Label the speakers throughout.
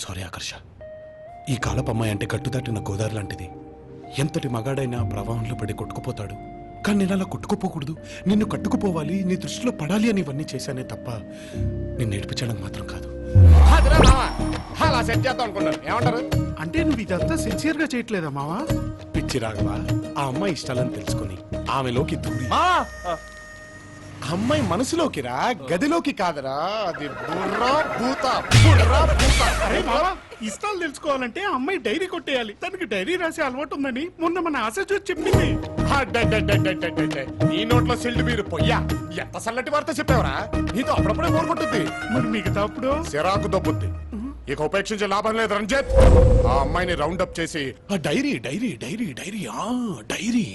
Speaker 1: Sorry ఆకర్ష. ఈ కాలపు అమ్మాయి అంటే కట్టుదాటిన గోదావరి లాంటిది. ఎంతటి మగాడైనా ప్రవాహంలో పడి కొట్టుకుపోతాడు. కానీ నేను అలా కొట్టుకుపోకూడదు, నిన్ను కట్టుకుపోవాలి, నీ దృష్టిలో పడాలి అని ఇవన్నీ చేశానే తప్ప నిన్ను ఏడిపించడం మాత్రం కాదు.
Speaker 2: అలా సెట్ చేద్దాం అనుకున్నాను. ఏమంటారు?
Speaker 3: అంటే నువ్వు ఇదంతా సిన్సియర్ గా చేయట్లేదా మావా?
Speaker 1: పిచ్చి రాఘవా, ఆ అమ్మాయి ఇష్టాలని తెలుసుకుని ఆమెలోకి దూరి అమ్మాయి మనసులోకి రా, గదిలోకి కాదరా. అది బుర్రా భూత, బుర్రా భూత.
Speaker 3: అరే మావా, ఇష్టాలు తెలుసుకోవాలంటే ఆ అమ్మాయి డైరీ కొట్టేయాలి. తనకి డైరీ రాసే అలవాటు ఉందని మొన్న మన ఆశ చూసి చెప్పింది.
Speaker 2: నీ నోట్లో సిల్డ్ మీరు పొయ్యా. ఎంత సల్లటి వార్త చెప్పావరా? నీతో అప్పుడప్పుడే బోర్ కొట్టుద్ది.
Speaker 3: మరి మిగతా అప్పుడు
Speaker 2: సిరాకు దొబ్బుద్ది. ఇక ఉపేక్షించే లాభం లేదు రంజిత్. ఆ అమ్మాయిని రౌండ్ అప్ చేసి
Speaker 1: ఆ diary diary diary diary diary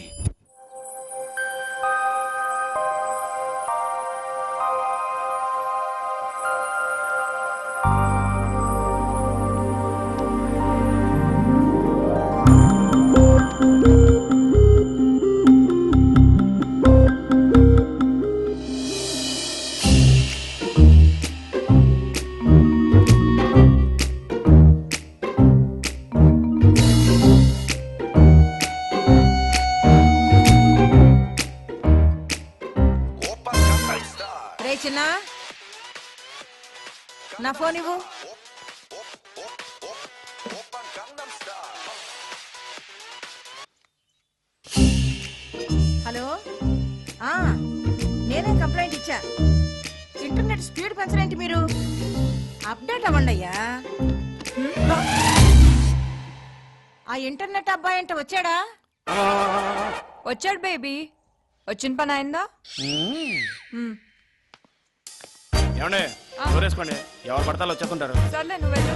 Speaker 4: చిన్న నా ఫోన్ ఇవ్వు. హలో, నేనే కంప్లైంట్ ఇచ్చా. ఇంటర్నెట్ స్పీడ్ పెంచలేంటి మీరు? అప్డేట్ అవ్వండి అయ్యా. ఆ ఇంటర్నెట్ అబ్బాయి అంటే వచ్చాడా?
Speaker 5: వచ్చాడు బేబీ. వచ్చిన పని అయిందా?
Speaker 6: ఏమండే చూరేసుకోండి, ఎవరు పడతాలో వచ్చేస్తుంటారు.
Speaker 5: సర్లే నువ్వు వెళ్ళు.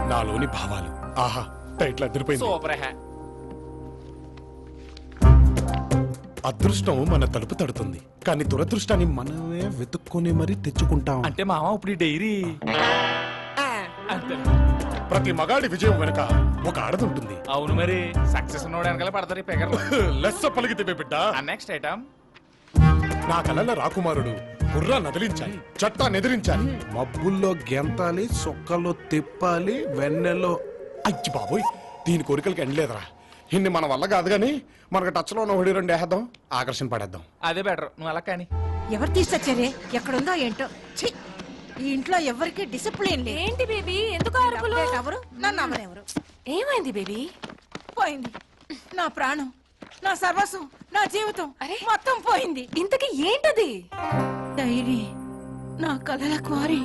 Speaker 1: నాలోని భావాలు ఆహా టైట్లు అదిరిపోయింది. అదృష్టం మన తలుపు తడుతుంది, కానీ దురదృష్టాన్ని మనమే వెతుక్కొని మరీ తెచ్చుకుంటాం.
Speaker 6: అంటే మామ ఇప్పుడు ఈ డైరీ
Speaker 1: ప్రతి మగాడి విజయం వెనక ఒక ఆడదుంటుంది.
Speaker 6: అవును మరి సక్సెస్ ఉన్నోడు వెనకాల పడతారు ఈ పెగర్లు.
Speaker 1: లెస్స పలికితే బిడ్డ.
Speaker 6: నెక్స్ట్ ఐటమ్,
Speaker 1: నా కలల రాకుమారుడు బుర్రా నదిలించాలి, చట్టా నెదిరించాలి, మబ్బుల్లో గెంతాలి, సొక్కలో తిప్పాలి, వెన్నెల్లో. అయ్యి బాబోయ్, దీని కోరికలకి ఎండలేదురా. ఇన్ని మన వల్ల కాదు గాని మనకు టచ్ లో ఉన్న ఒకటి రెండు వేద్దాం, ఆకర్షణ పడేద్దాం.
Speaker 6: అదే బెటర్. నువ్వు అలా కానీ
Speaker 4: ఎవరు తీసుకొచ్చారే? ఎక్కడుందో ఏంటో. ఛీ! ఈ ఇంట్లో ఎవరికి డిసిప్లిన్ లేదు.
Speaker 5: ఏంటి బేబీ, ఎందుకు అరుపులు?
Speaker 4: ఎవరు నన్ను అమ్మనెవరు?
Speaker 5: ఏమైంది బేబీ?
Speaker 4: పోయింది నా ప్రాణం, నా సర్వస్వం, నా జీవితం
Speaker 5: అరే!
Speaker 4: మొత్తం పోయింది.
Speaker 5: ఇంతకీ ఏంటది?
Speaker 4: డైరీ, నా కలల క్వారీ.